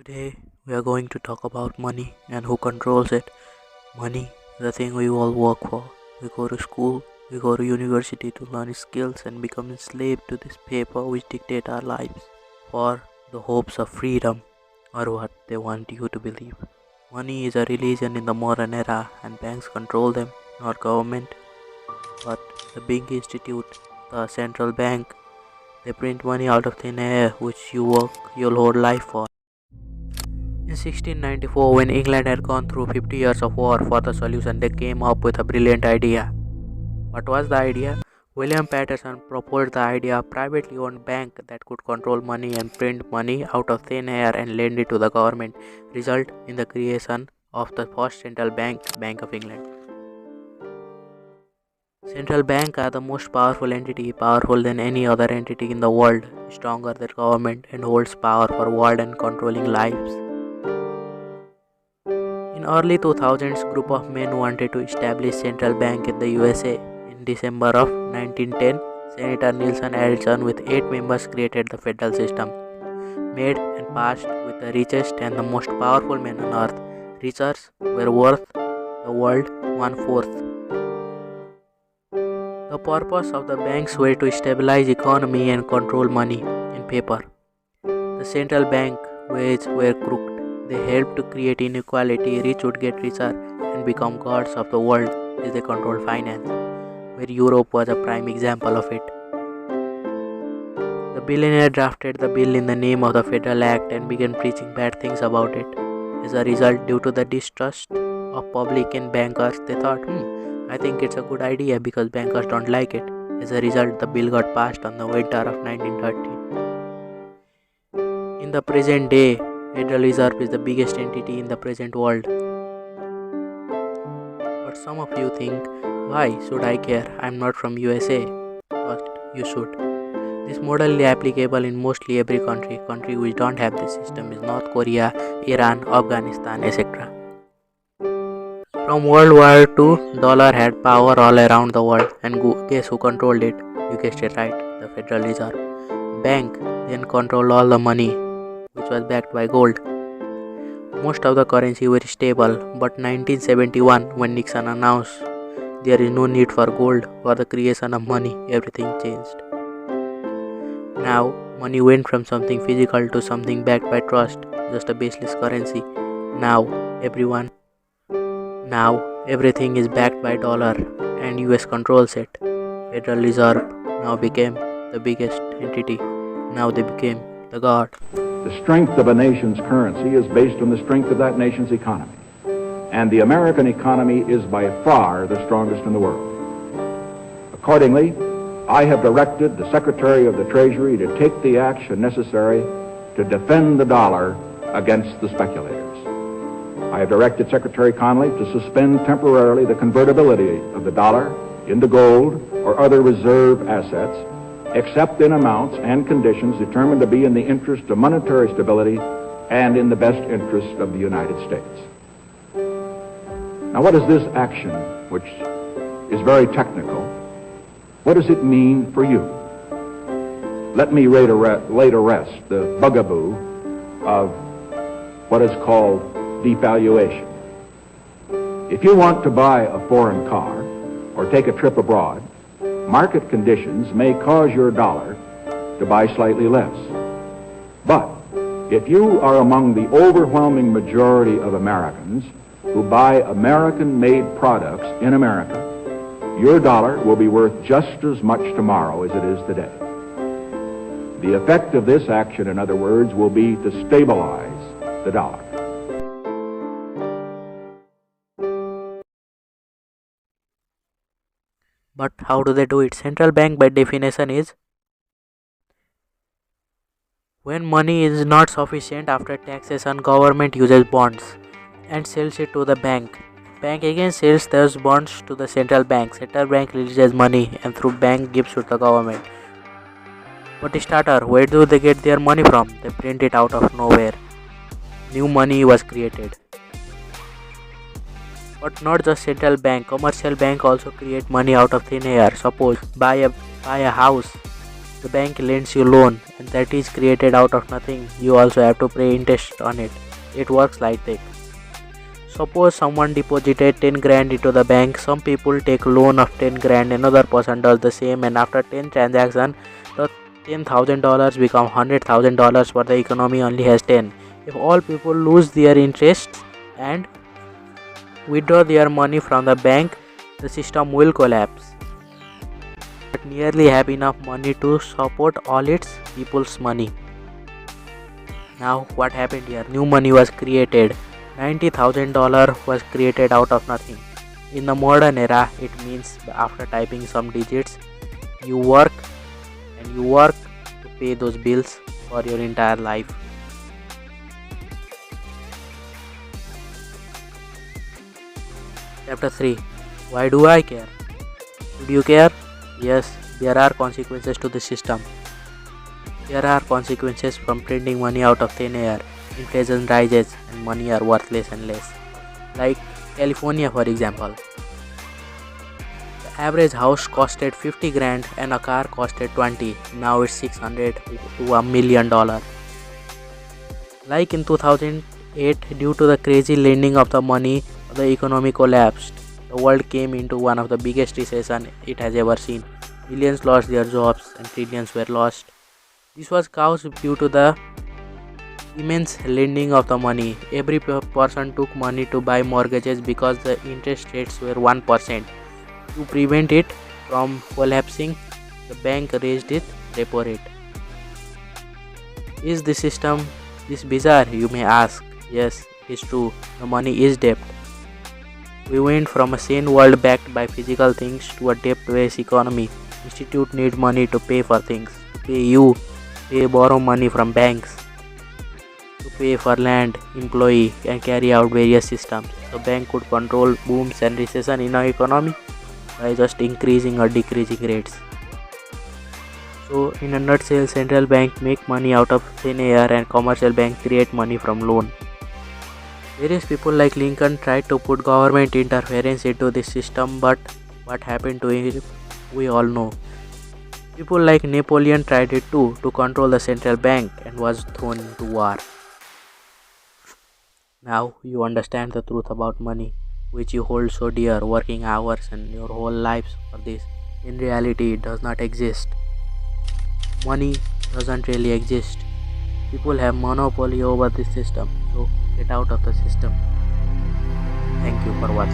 Today we are going to talk about money and who controls it. Money, the thing we all work for. We go to school, we go to university to learn skills and become enslaved to this paper which dictate our lives for the hopes of freedom or what they want you to believe. Money is a religion in the modern era and banks control them, not government, but the big institute, the central bank. They print money out of thin air which you work your whole life for. In 1694, when England had gone through 50 years of war for the solution, they came up with a brilliant idea. What was the idea? William Patterson proposed the idea of privately owned bank that could control money and print money out of thin air and lend it to the government, result in the creation of the first central bank, Bank of England. Central banks are the most powerful entity, powerful than any other entity in the world, stronger than government and holds power for world and controlling lives. In early 2000s, group of men wanted to establish central bank in the USA. In December of 1910, Senator Nelson Adelson with 8 members created the federal system, made and passed with the richest and the most powerful men on earth. Richers were worth the world one-fourth. The purpose of the banks were to stabilize economy and control money in paper. The central bank ways were crooked. They helped to create inequality. Rich would get richer and become gods of the world as they controlled finance, where Europe was a prime example of it. The billionaire drafted the bill in the name of the Federal Act and began preaching bad things about it. As a result, due to the distrust of public in bankers, they thought, I think it's a good idea because bankers don't like it. As a result, the bill got passed on the winter of 1930. In the present day, Federal Reserve is the biggest entity in the present world. But some of you think, why should I care? I'm not from USA. But you should. This model is applicable in mostly every country. Country which don't have this system is North Korea, Iran, Afghanistan, etc. From World War II, dollar had power all around the world, and guess who controlled it? You guessed it right, the Federal Reserve. Bank then controlled all the money, which was backed by gold. Most of the currency were stable, but 1971, when Nixon announced there is no need for gold for the creation of money, everything changed. Now, money went from something physical to something backed by trust, just a baseless currency. Now, everything is backed by dollar and US controls it. Federal Reserve now became the biggest entity. Now they became the god. The strength of a nation's currency is based on the strength of that nation's economy. And the American economy is by far the strongest in the world. Accordingly, I have directed the Secretary of the Treasury to take the action necessary to defend the dollar against the speculators. I have directed Secretary Connally to suspend temporarily the convertibility of the dollar into gold or other reserve assets, except in amounts and conditions determined to be in the interest of monetary stability and in the best interest of the United States. Now, what is this action, which is very technical, what does it mean for you? Let me lay to rest the bugaboo of what is called devaluation. If you want to buy a foreign car or take a trip abroad, market conditions may cause your dollar to buy slightly less. But if you are among the overwhelming majority of Americans who buy American-made products in America, your dollar will be worth just as much tomorrow as it is today. The effect of this action, in other words, will be to stabilize the dollar. But how do they do it? Central bank by definition is when money is not sufficient after taxation, government uses bonds and sells it to the bank. Bank again sells those bonds to the central bank. Central bank releases money and through bank gives to the government. But starter, where do they get their money from? They print it out of nowhere. New money was created. But not just central bank, commercial bank also create money out of thin air. Suppose buy a house The bank lends you loan and that is created out of nothing. You also have to pay interest on it. It works like that. Suppose someone deposited 10 grand into the bank. Some people take loan of 10 grand. Another person does the same, and after 10 transactions, the $10,000 become $100,000, but the economy only has 10. If all people lose their interests and withdraw their money from the bank, the system will collapse. But nearly have enough money to support all its people's money. Now what happened here? New money was created. $90,000 was created out of nothing. In the modern era, it means after typing some digits, you work to pay those bills for your entire life. Chapter 3. Why do I care? Should you care? Yes, there are consequences to the system. There are consequences from printing money out of thin air. Inflation rises and money are worth less and less. Like California, for example. The average house costed 50 grand and a car costed 20. Now it's 600 to $1 million. Like in 2008, due to the crazy lending of the money, the economy collapsed. The world came into one of the biggest recessions it has ever seen. Millions lost their jobs and trillions were lost. This was caused due to the immense lending of the money. Every person took money to buy mortgages because the interest rates were 1%. To prevent it from collapsing, the bank raised its repo rate. Is the system this bizarre, you may ask? Yes, it's true. The money is debt. We went from a sane world backed by physical things to a debt-based economy. Institutes need money to pay for things. To pay you, they borrow money from banks. To pay for land, employee, and carry out various systems. The bank could control booms and recession in our economy by just increasing or decreasing rates. So in a nutshell, central bank make money out of thin air and commercial bank create money from loan. Various people like Lincoln tried to put government interference into this system, but what happened to it, we all know. People like Napoleon tried it too, to control the central bank, and was thrown into war. Now you understand the truth about money, which you hold so dear, working hours and your whole lives for this. In reality, it does not exist. Money doesn't really exist. People have monopoly over this system, so get out of the system. Thank you for watching.